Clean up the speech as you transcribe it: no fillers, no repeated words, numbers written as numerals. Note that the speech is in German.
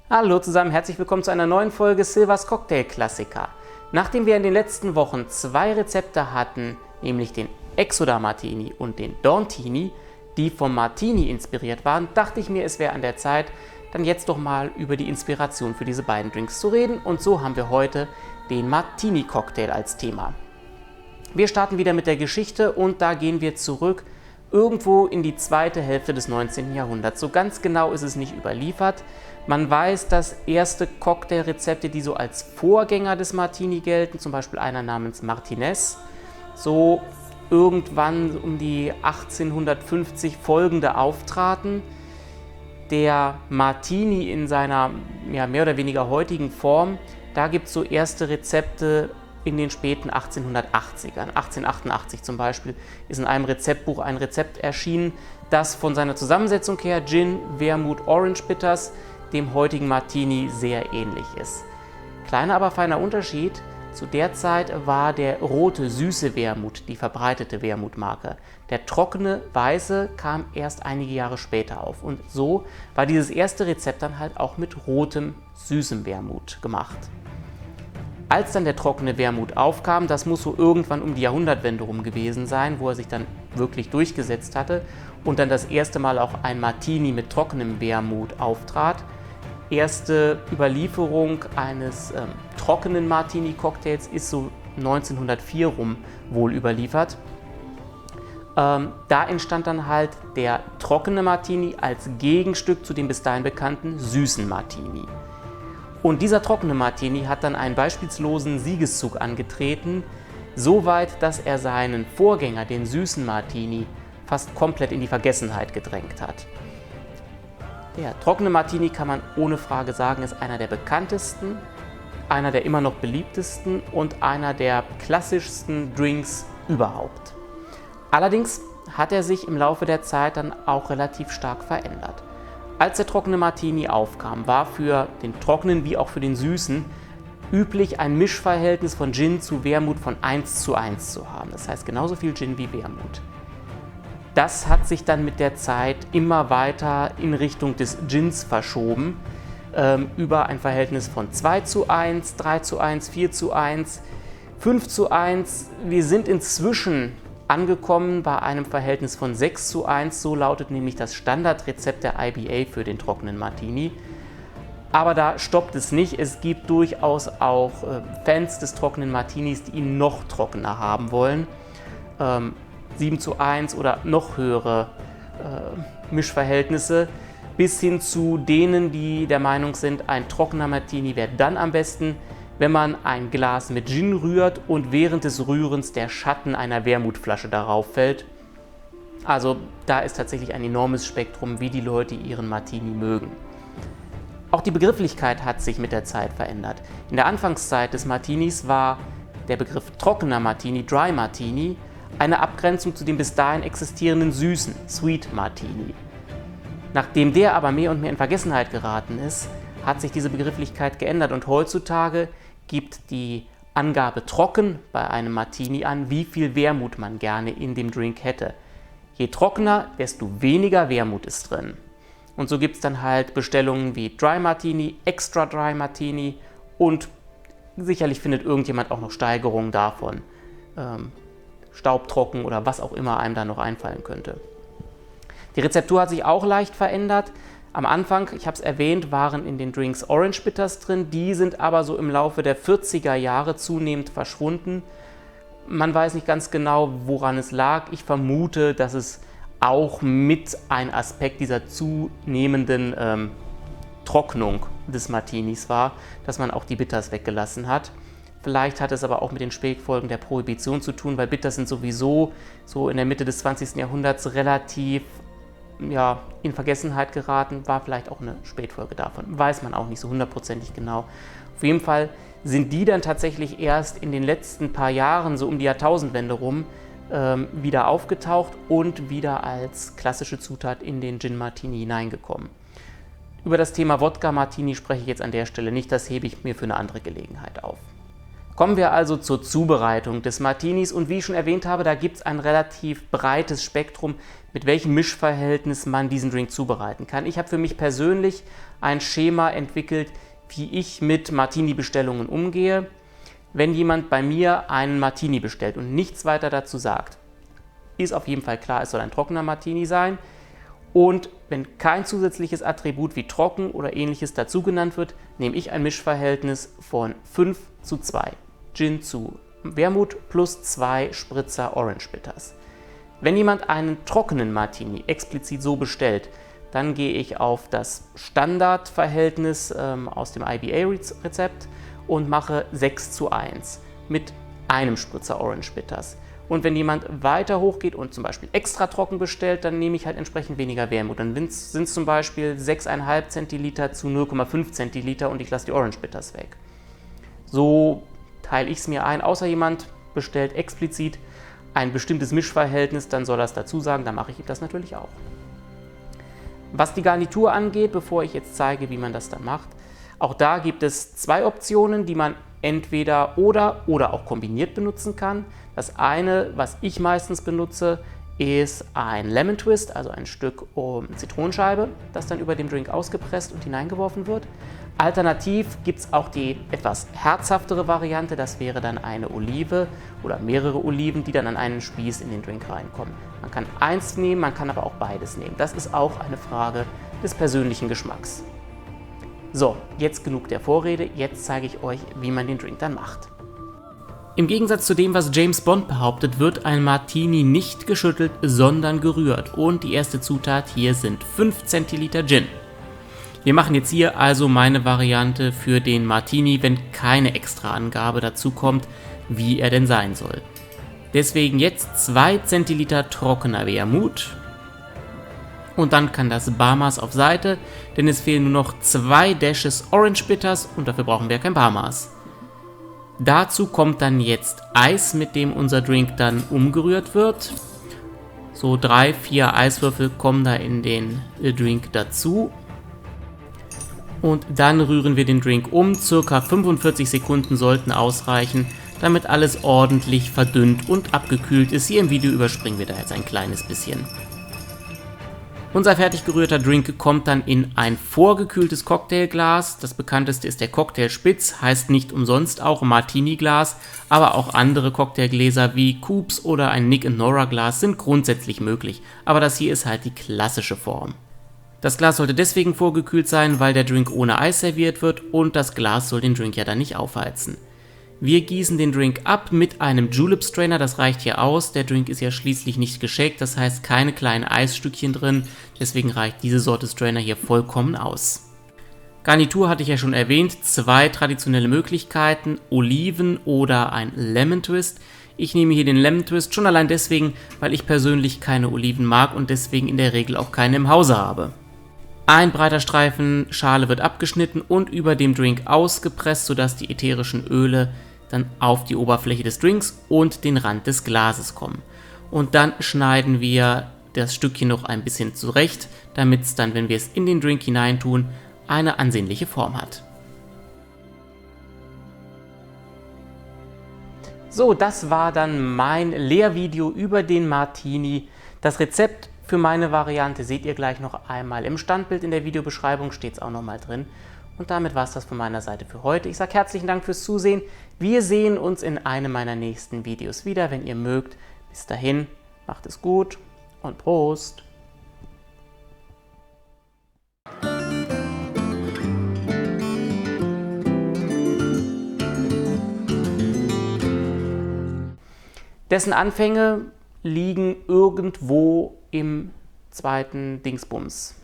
Hallo zusammen, herzlich willkommen zu einer neuen Folge Silvers Cocktail Klassiker. Nachdem wir in den letzten Wochen zwei Rezepte hatten, nämlich den Exoda Martini und den Dauntini, die vom Martini inspiriert waren, dachte ich mir, es wäre an der Zeit, dann jetzt doch mal über die Inspiration für diese beiden Drinks zu reden. Und so haben wir heute den Martini Cocktail als Thema. Wir starten wieder mit der Geschichte und da gehen wir zurück irgendwo in die zweite Hälfte des 19. Jahrhunderts. So ganz genau ist es nicht überliefert. Man weiß, dass erste Cocktailrezepte, die so als Vorgänger des Martini gelten, zum Beispiel einer namens Martinez, so irgendwann um die 1850 folgende auftraten. Der Martini in seiner mehr oder weniger heutigen Form, da gibt es so erste Rezepte in den späten 1880ern. 1888 zum Beispiel ist in einem Rezeptbuch ein Rezept erschienen, das von seiner Zusammensetzung her Gin, Wermut, Orange Bitters dem heutigen Martini sehr ähnlich ist. Kleiner, aber feiner Unterschied: Zu der Zeit war der rote, süße Wermut die verbreitete Wermutmarke. Der trockene, weiße kam erst einige Jahre später auf. Und so war dieses erste Rezept dann halt auch mit rotem, süßem Wermut gemacht. Als dann der trockene Wermut aufkam, das muss so irgendwann um die Jahrhundertwende rum gewesen sein, wo er sich dann wirklich durchgesetzt hatte und dann das erste Mal auch ein Martini mit trockenem Wermut auftrat. Erste Überlieferung eines trockenen Martini-Cocktails ist so 1904 rum wohl überliefert. Da entstand dann halt der trockene Martini als Gegenstück zu dem bis dahin bekannten süßen Martini. Und dieser trockene Martini hat dann einen beispielslosen Siegeszug angetreten, soweit, dass er seinen Vorgänger, den süßen Martini, fast komplett in die Vergessenheit gedrängt hat. Der trockene Martini, kann man ohne Frage sagen, ist einer der bekanntesten, einer der immer noch beliebtesten und einer der klassischsten Drinks überhaupt. Allerdings hat er sich im Laufe der Zeit dann auch relativ stark verändert. Als der trockene Martini aufkam, war für den trockenen wie auch für den süßen üblich, ein Mischverhältnis von Gin zu Wermut von 1:1 zu haben. Das heißt genauso viel Gin wie Wermut. Das hat sich dann mit der Zeit immer weiter in Richtung des Gins verschoben, über ein Verhältnis von 2:1, 3:1, 4:1, 5:1. Wir sind inzwischen angekommen bei einem Verhältnis von 6:1, so lautet nämlich das Standardrezept der IBA für den trockenen Martini. Aber da stoppt es nicht, es gibt durchaus auch Fans des trockenen Martinis, die ihn noch trockener haben wollen. 7:1 oder noch höhere Mischverhältnisse, bis hin zu denen, die der Meinung sind, ein trockener Martini wäre dann am besten, wenn man ein Glas mit Gin rührt und während des Rührens der Schatten einer Wermutflasche darauf fällt. Also da ist tatsächlich ein enormes Spektrum, wie die Leute ihren Martini mögen. Auch die Begrifflichkeit hat sich mit der Zeit verändert. In der Anfangszeit des Martinis war der Begriff trockener Martini, Dry Martini, eine Abgrenzung zu dem bis dahin existierenden süßen, Sweet Martini. Nachdem der aber mehr und mehr in Vergessenheit geraten ist, hat sich diese Begrifflichkeit geändert und heutzutage gibt die Angabe trocken bei einem Martini an, wie viel Wermut man gerne in dem Drink hätte. Je trockener, desto weniger Wermut ist drin. Und so gibt es dann halt Bestellungen wie Dry Martini, Extra Dry Martini und sicherlich findet irgendjemand auch noch Steigerungen davon. Staubtrocken oder was auch immer einem da noch einfallen könnte. Die Rezeptur hat sich auch leicht verändert. Am Anfang, ich habe es erwähnt, waren in den Drinks Orange Bitters drin, die sind aber so im Laufe der 40er Jahre zunehmend verschwunden. Man weiß nicht ganz genau, woran es lag. Ich vermute, dass es auch mit ein Aspekt dieser zunehmenden Trocknung des Martinis war, dass man auch die Bitters weggelassen hat. Vielleicht hat es aber auch mit den Spätfolgen der Prohibition zu tun, weil Bitters sind sowieso so in der Mitte des 20. Jahrhunderts relativ in Vergessenheit geraten, war vielleicht auch eine Spätfolge davon. Weiß man auch nicht so hundertprozentig genau. Auf jeden Fall sind die dann tatsächlich erst in den letzten paar Jahren, so um die Jahrtausendwende rum, wieder aufgetaucht und wieder als klassische Zutat in den Gin Martini hineingekommen. Über das Thema Wodka Martini spreche ich jetzt an der Stelle nicht, das hebe ich mir für eine andere Gelegenheit auf. Kommen wir also zur Zubereitung des Martinis und wie ich schon erwähnt habe, da gibt es ein relativ breites Spektrum, mit welchem Mischverhältnis man diesen Drink zubereiten kann. Ich habe für mich persönlich ein Schema entwickelt, wie ich mit Martini-Bestellungen umgehe. Wenn jemand bei mir einen Martini bestellt und nichts weiter dazu sagt, ist auf jeden Fall klar, es soll ein trockener Martini sein. Und wenn kein zusätzliches Attribut wie trocken oder ähnliches dazu genannt wird, nehme ich ein Mischverhältnis von 5:2. Gin zu Wermut plus 2 Spritzer Orange Bitters. Wenn jemand einen trockenen Martini explizit so bestellt, dann gehe ich auf das Standardverhältnis aus dem IBA-Rezept und mache 6:1 mit einem Spritzer Orange Bitters. Und wenn jemand weiter hochgeht und zum Beispiel extra trocken bestellt, dann nehme ich halt entsprechend weniger Wermut. Dann sind es zum Beispiel 6,5 Zentiliter zu 0,5 Zentiliter und ich lasse die Orange Bitters weg. So teile ich es mir ein, außer jemand bestellt explizit ein bestimmtes Mischverhältnis, dann soll er es dazu sagen, dann mache ich ihm das natürlich auch. Was die Garnitur angeht, bevor ich jetzt zeige, wie man das dann macht, auch da gibt es 2 Optionen, die man entweder oder auch kombiniert benutzen kann. Das eine, was ich meistens benutze, ist ein Lemon Twist, also ein Stück Zitronenscheibe, das dann über dem Drink ausgepresst und hineingeworfen wird. Alternativ gibt es auch die etwas herzhaftere Variante, das wäre dann eine Olive oder mehrere Oliven, die dann an einen Spieß in den Drink reinkommen. Man kann eins nehmen, man kann aber auch beides nehmen. Das ist auch eine Frage des persönlichen Geschmacks. So, jetzt genug der Vorrede, jetzt zeige ich euch, wie man den Drink dann macht. Im Gegensatz zu dem, was James Bond behauptet, wird ein Martini nicht geschüttelt, sondern gerührt. Und die erste Zutat hier sind 5 Zentiliter Gin. Wir machen jetzt hier also meine Variante für den Martini, wenn keine extra Angabe dazu kommt, wie er denn sein soll. Deswegen jetzt 2 Zentiliter trockener Wermut. Und dann kann das Barmaß auf Seite, denn es fehlen nur noch 2 Dashes Orange Bitters und dafür brauchen wir kein Barmaß. Dazu kommt dann jetzt Eis, mit dem unser Drink dann umgerührt wird. So 3-4 Eiswürfel kommen da in den Drink dazu. Und dann rühren wir den Drink um. Circa 45 Sekunden sollten ausreichen, damit alles ordentlich verdünnt und abgekühlt ist. Hier im Video überspringen wir da jetzt ein kleines bisschen. Unser fertig gerührter Drink kommt dann in ein vorgekühltes Cocktailglas. Das bekannteste ist der Cocktail Spitz, heißt nicht umsonst auch Martini-Glas, aber auch andere Cocktailgläser wie Coops oder ein Nick Nora Glas sind grundsätzlich möglich. Aber das hier ist halt die klassische Form. Das Glas sollte deswegen vorgekühlt sein, weil der Drink ohne Eis serviert wird und das Glas soll den Drink ja dann nicht aufheizen. Wir gießen den Drink ab mit einem Julep Strainer, das reicht hier aus. Der Drink ist ja schließlich nicht geshakt, das heißt keine kleinen Eisstückchen drin, deswegen reicht diese Sorte Strainer hier vollkommen aus. Garnitur hatte ich ja schon erwähnt, 2 traditionelle Möglichkeiten, Oliven oder ein Lemon Twist. Ich nehme hier den Lemon Twist schon allein deswegen, weil ich persönlich keine Oliven mag und deswegen in der Regel auch keine im Hause habe. Ein breiter Streifen Schale wird abgeschnitten und über dem Drink ausgepresst, sodass die ätherischen Öle dann auf die Oberfläche des Drinks und den Rand des Glases kommen. Und dann schneiden wir das Stückchen noch ein bisschen zurecht, damit es dann, wenn wir es in den Drink hineintun, eine ansehnliche Form hat. So, das war dann mein Lehrvideo über den Martini. Das Rezept für meine Variante seht ihr gleich noch einmal im Standbild, in der Videobeschreibung steht es auch nochmal drin. Und damit war es das von meiner Seite für heute. Ich sage herzlichen Dank fürs Zusehen. Wir sehen uns in einem meiner nächsten Videos wieder, wenn ihr mögt. Bis dahin, macht es gut und Prost! Dessen Anfänge liegen irgendwo im zweiten Dingsbums.